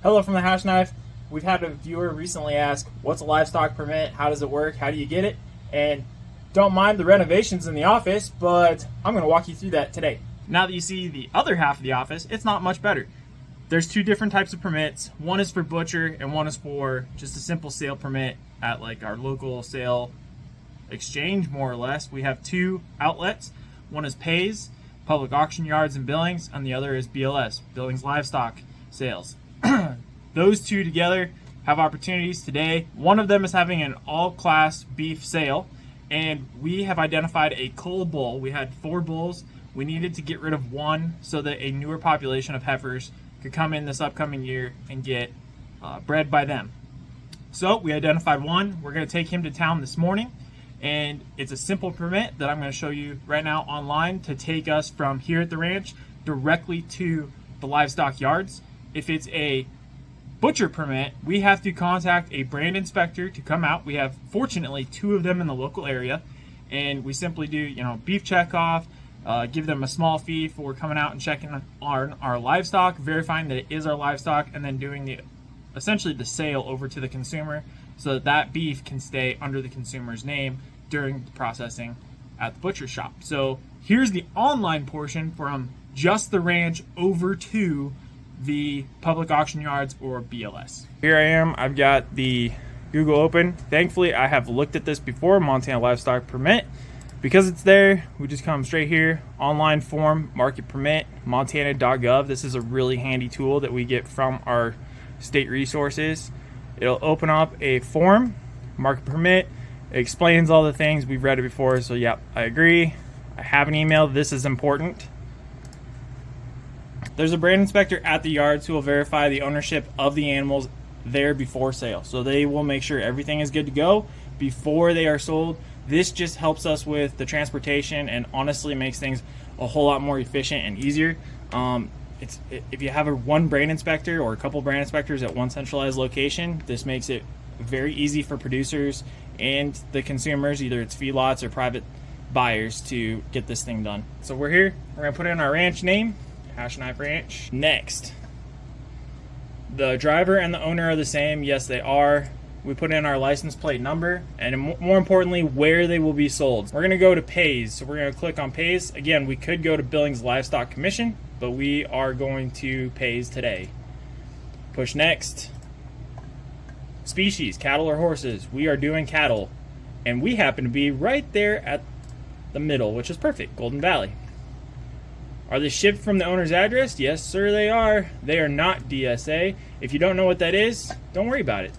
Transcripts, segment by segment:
Hello from the Hashknife. We've had a viewer recently ask, what's a livestock permit? How does it work? How do you get it? And don't mind the renovations in the office, but I'm going to walk you through that today. Now that you see the other half of the office, it's not much better. There's two different types of permits. One is for butcher and one is for just a simple sale permit at like our local sale exchange, more or less. We have two outlets. One is Pays, Public Auction Yards in Billings, and the other is BLS, Billings Livestock Sales. Those two together have opportunities today. One of them is having an all-class beef sale, and we have identified a cull bull. We had 4 bulls. We needed to get rid of one so that a newer population of heifers could come in this upcoming year and get bred by them. So we identified one. We're going to take him to town this morning, and it's a simple permit that I'm going to show you right now online to take us from here at the ranch directly to the livestock yards. If it's a butcher permit, we have to contact a brand inspector to come out. We have, fortunately, 2 of them in the local area, and we simply do, beef checkoff, give them a small fee for coming out and checking on our livestock, verifying that it is our livestock, and then doing essentially the sale over to the consumer so that that beef can stay under the consumer's name during the processing at the butcher shop. So here's the online portion from just the ranch over to the public auction yards or BLS. Here I am. I've got the Google open. Thankfully, I have looked at this before, Montana Livestock Permit. Because it's there, we just come straight here, online form, market permit, montana.gov. This is a really handy tool that we get from our state resources. It'll open up a form, market permit. It explains all the things. We've read it before, so yeah, I agree. I have an email. This is important. There's a brand inspector at the yards who will verify the ownership of the animals there before sale. So they will make sure everything is good to go before they are sold. This just helps us with the transportation and honestly makes things a whole lot more efficient and easier. If you have one brand inspector or a couple brand inspectors at one centralized location, this makes it very easy for producers and the consumers, either it's feedlots or private buyers, to get this thing done. So we're here. We're going to put in our ranch name, Hashknife Ranch. Next, the driver and the owner are the same. Yes, they are. We put in our license plate number and more importantly, where they will be sold. We're going to go to Pays. So we're going to click on Pays. Again, we could go to Billings Livestock Commission, but we are going to Pays today. Push next. Species, cattle or horses. We are doing cattle. And we happen to be right there at the middle, which is perfect, Golden Valley. Are they shipped from the owner's address? Yes, sir, they are. They are not DSA. If you don't know what that is, don't worry about it.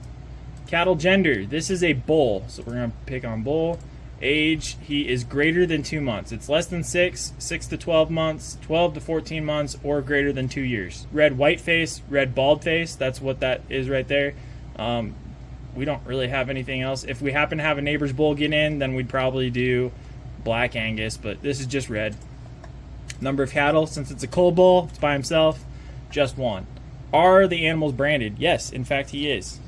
Cattle gender. This is a bull, so we're going to pick on bull. Age, he is greater than 2 months. It's less than 6, 6 to 12 months, 12 to 14 months, or greater than 2 years. Red white face, red bald face. That's what that is right there. We don't really have anything else. If we happen to have a neighbor's bull get in, then we'd probably do black Angus, but this is just red. Number of cattle, since it's a cull bull, it's by himself, just 1. Are the animals branded? Yes, in fact he is.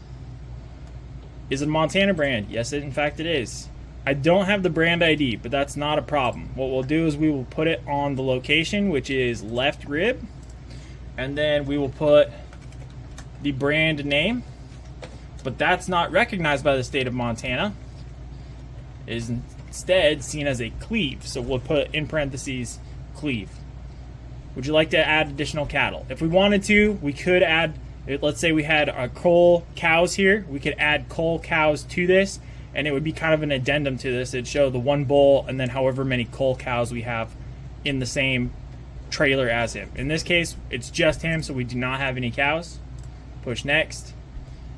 Is it a Montana brand? Yes, in fact it is. I don't have the brand ID, but that's not a problem. What we'll do is we will put it on the location, which is left rib, and then we will put the brand name, but that's not recognized by the state of Montana. It is instead seen as a cleave, so we'll put in parentheses cleave. Would you like to add additional cattle? If we wanted to, we could add, let's say we had cull cows here, we could add cull cows to this, and it would be kind of an addendum to this. It'd show the 1 bull and then however many cull cows we have in the same trailer as him. In this case, it's just him, so we do not have any cows. Push next.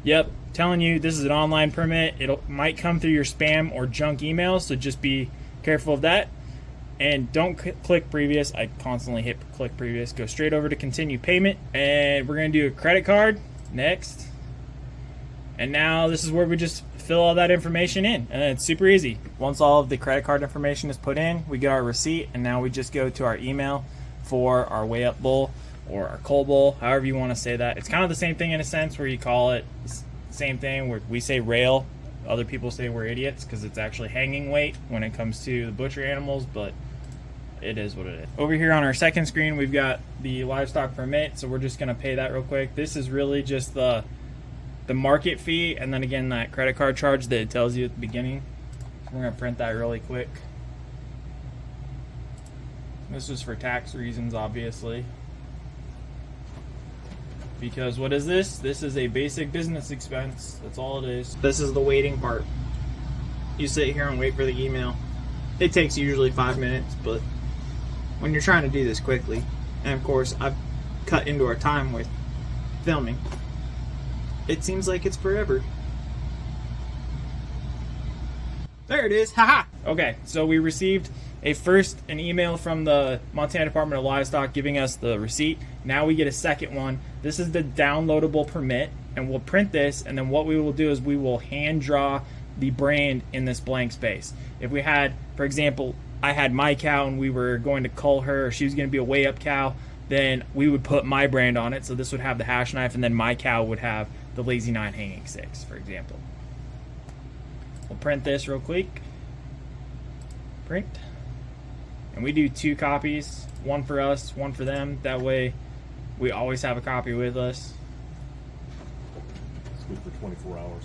Yep, telling you this is an online permit. It might come through your spam or junk emails, so just be careful of that. And don't click previous. I constantly hit click previous. Go straight over to continue payment. And we're going to do a credit card. Next. And now this is where we just fill all that information in. And it's super easy. Once all of the credit card information is put in, we get our receipt. And now we just go to our email for our weigh up bull or our cull bull, however you want to say that. It's kind of the same thing in a sense where you call it the same thing where we say rail. Other people say we're idiots because it's actually hanging weight when it comes to the butcher animals, but it is what it is. Over here on our second screen, we've got the livestock permit, so we're just going to pay that real quick. This is really just the market fee, and then again that credit card charge that it tells you at the beginning. So we're going to print that really quick. This is for tax reasons, obviously. Because what is this? This is a basic business expense. That's all it is. This is the waiting part. You sit here and wait for the email. It takes usually 5 minutes, but when you're trying to do this quickly, and of course I've cut into our time with filming, it seems like it's forever. There it is. Haha. Okay, so we received an email from the Montana Department of Livestock giving us the receipt. Now we get a second one. This is the downloadable permit, and we'll print this, and then what we will do is we will hand draw the brand in this blank space. If we had, for example, I had my cow and we were going to cull her, or she was going to be a weigh up cow, then we would put my brand on it. So this would have the Hashknife, and then my cow would have the Lazy 9 Hanging 6, for example. We'll print this real quick. Print. And we do 2 copies, one for us, one for them. That way we always have a copy with us. It's good for 24 hours.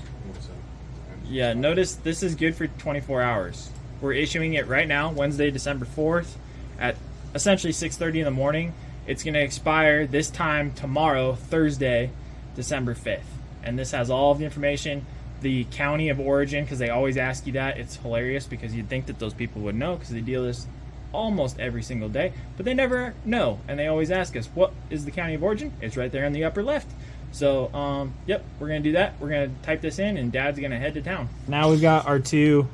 Yeah, notice this is good for 24 hours. We're issuing it right now, Wednesday, December 4th, at essentially 6:30 in the morning. It's going to expire this time tomorrow, Thursday, December 5th. And this has all of the information, the county of origin, because they always ask you that. It's hilarious because you'd think that those people would know because they deal this almost every single day, but they never know, and they always ask us, what is the county of origin? It's right there in the upper left. So yep, we're gonna do that. We're gonna type this in, and Dad's gonna head to town. Now we've got our 2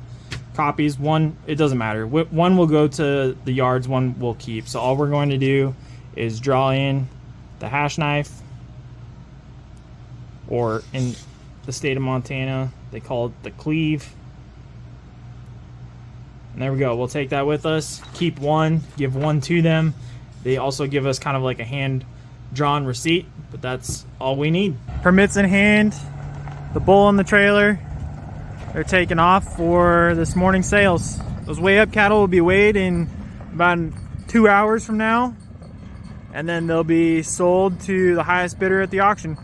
copies. One, it doesn't matter, one will go to the yards, one we'll keep. So all we're going to do is draw in the Hashknife, or in the state of Montana they call it the cleave. And there we go. We'll take that with us. Keep one. Give one to them. They also give us kind of like a hand-drawn receipt, but that's all we need. Permits in hand. The bull on the trailer. They're taking off for this morning's sales. Those weigh-up cattle will be weighed in about 2 hours from now, and then they'll be sold to the highest bidder at the auction.